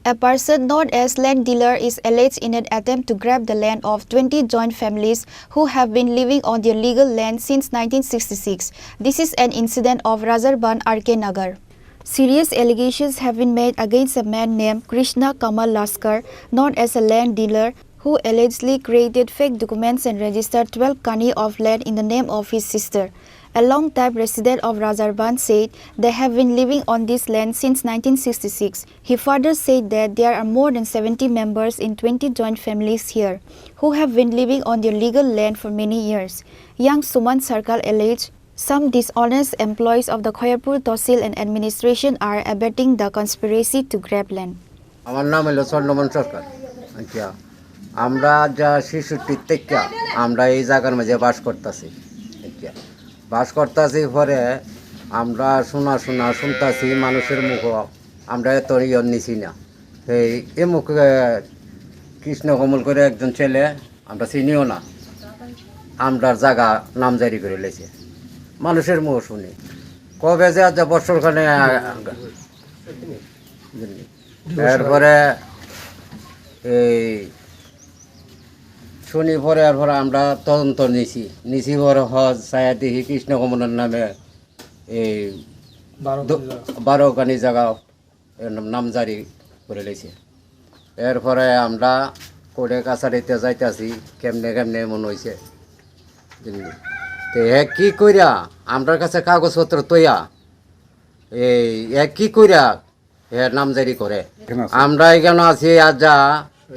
A person known as land dealer is alleged in an attempt to grab the land of 20 joint families who have been living on their legal land since 1966. This is an incident of Razarban RK Nagar. Serious allegations have been made against a man named Krishna Kamal Laskar, known as a land dealer, who allegedly created fake documents and registered 12 kani of land in the name of his sister. A long-time resident of Razarban said they have been living on this land since 1966. He further said that there are more than 70 members in 20 joint families here who have been living on their legal land for many years. Young Suman Sarkar alleged some dishonest employees of the Khairpur Tahsil and administration are abetting the conspiracy to grab land. আমার নাম হলো স্বর্ণমন সরকার। আচ্ছা, আমরা যা শিশুটির থেকে আমরা এই জায়গার মাঝে বাস করতেছি। আচ্ছা, বাস করতেছি পরে আমরা শুনতাছি মানুষের মুখ, আমরা এত ইয়ন নিছি না। এই মুখে কৃষ্ণ কমল করে একজন ছেলে, আমরা চিনিও না, আমরার জায়গা নামজারি করে লেছে। মানুষের মুখ শুনি কবে যে আজ বছরখানে এরপরে এই শুনি পরে এরপরে আমরা তদন্ত নিছি পরে হজ ছায়া দেখি কৃষ্ণ কমলের নামে এই 12 কানি জায়গা নামজারি করে লেছে। এরপরে আমরা কোর্টে কাছারিতে যাইতেছি কেমনে মনে হয়েছে তো কি কইরা আমরার কাছে কাগজপত্র তৈয়া এই কি কইরা নামজারি করে। আমরা এখানে আছি আজ যা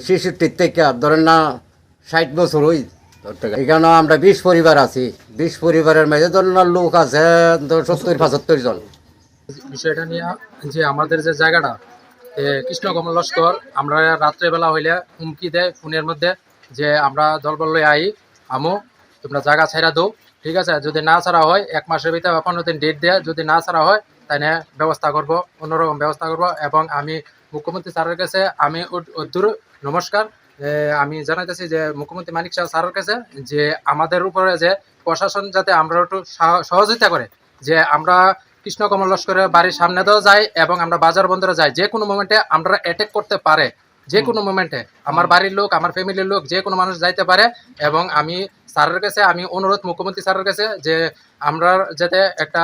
66 থেকে ধরেন না 60 বছর হই এখানে আমরা 20 পরিবার আছি। 20 পরিবারের মধ্যে ধরেন না লোক আছে 70-75 জন। বিষয়টা নিয়ে যে আমাদের যে জায়গাটা কৃষ্ণ কমল লস্কর আমরা রাত্রেবেলা হইলে হুমকি দেয় ফোনের মধ্যে যে আমরা দলবল লই আই আমো তোমরা জায়গা ছাইরা দাও, ঠিক আছে, যদি না ছাড়া হয় 1 মাসের ভিতরে 15 দিন ডেট দেয়, যদি না ছাড়া হয় তাহলে ব্যবস্থা করব, অন্যরকম ব্যবস্থা করব। এবং আমি মুখ্যমন্ত্রী স্যারের কাছে আমি দূর নমস্কার আমি জানাইতেছি যে মুখ্যমন্ত্রী মানিক শাহ স্যারের কাছে যে আমাদের উপরে যে প্রশাসন যাতে আমরা একটু সহযোগিতা করে, যে আমরা কৃষ্ণ কমল লস্করের বাড়ির সামনে দিয়েও যাই এবং আমরা বাজার বন্দরে যাই, যে কোনো মোমেন্টে আমরা অ্যাটাক করতে পারে, যে কোনো মোমেন্টে আমার বাড়ির লোক আমার ফ্যামিলির লোক যে কোনো মানুষ যাইতে পারে। এবং আমি স্যারের কাছে আমি অনুরোধ মুখ্যমন্ত্রী স্যারের কাছে যে আমরা যাতে একটা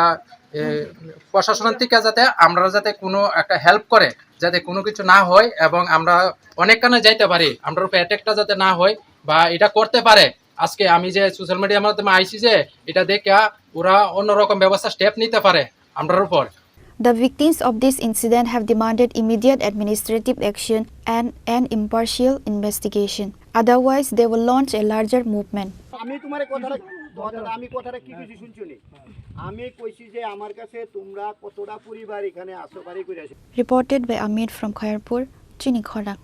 প্রশাসনের থেকে যাতে আমরা যাতে কোনো একটা হেল্প করে যাতে কোনো কিছু না হয় এবং আমরা অনেকখানে যাইতে পারি, আমরা উপরে অ্যাটাকটা যাতে না হয় বা এটা করতে পারে। আজকে আমি যে সোশ্যাল মিডিয়ার মাধ্যমে আইছি যে এটা দেখে ওরা অন্যরকম ব্যবস্থা স্টেপ নিতে পারে আমরার উপর। The victims of this incident have demanded immediate administrative action and an impartial investigation. Otherwise, they will launch a larger movement. আমি কথাটা কি কইছি শুনছনি? আমি কইছি যে আমার কাছে তোমরা কতটা পরিবার এখানে আসো বাড়ি করে আসো। Reported by Amit from Khairpur, Chini Khorak.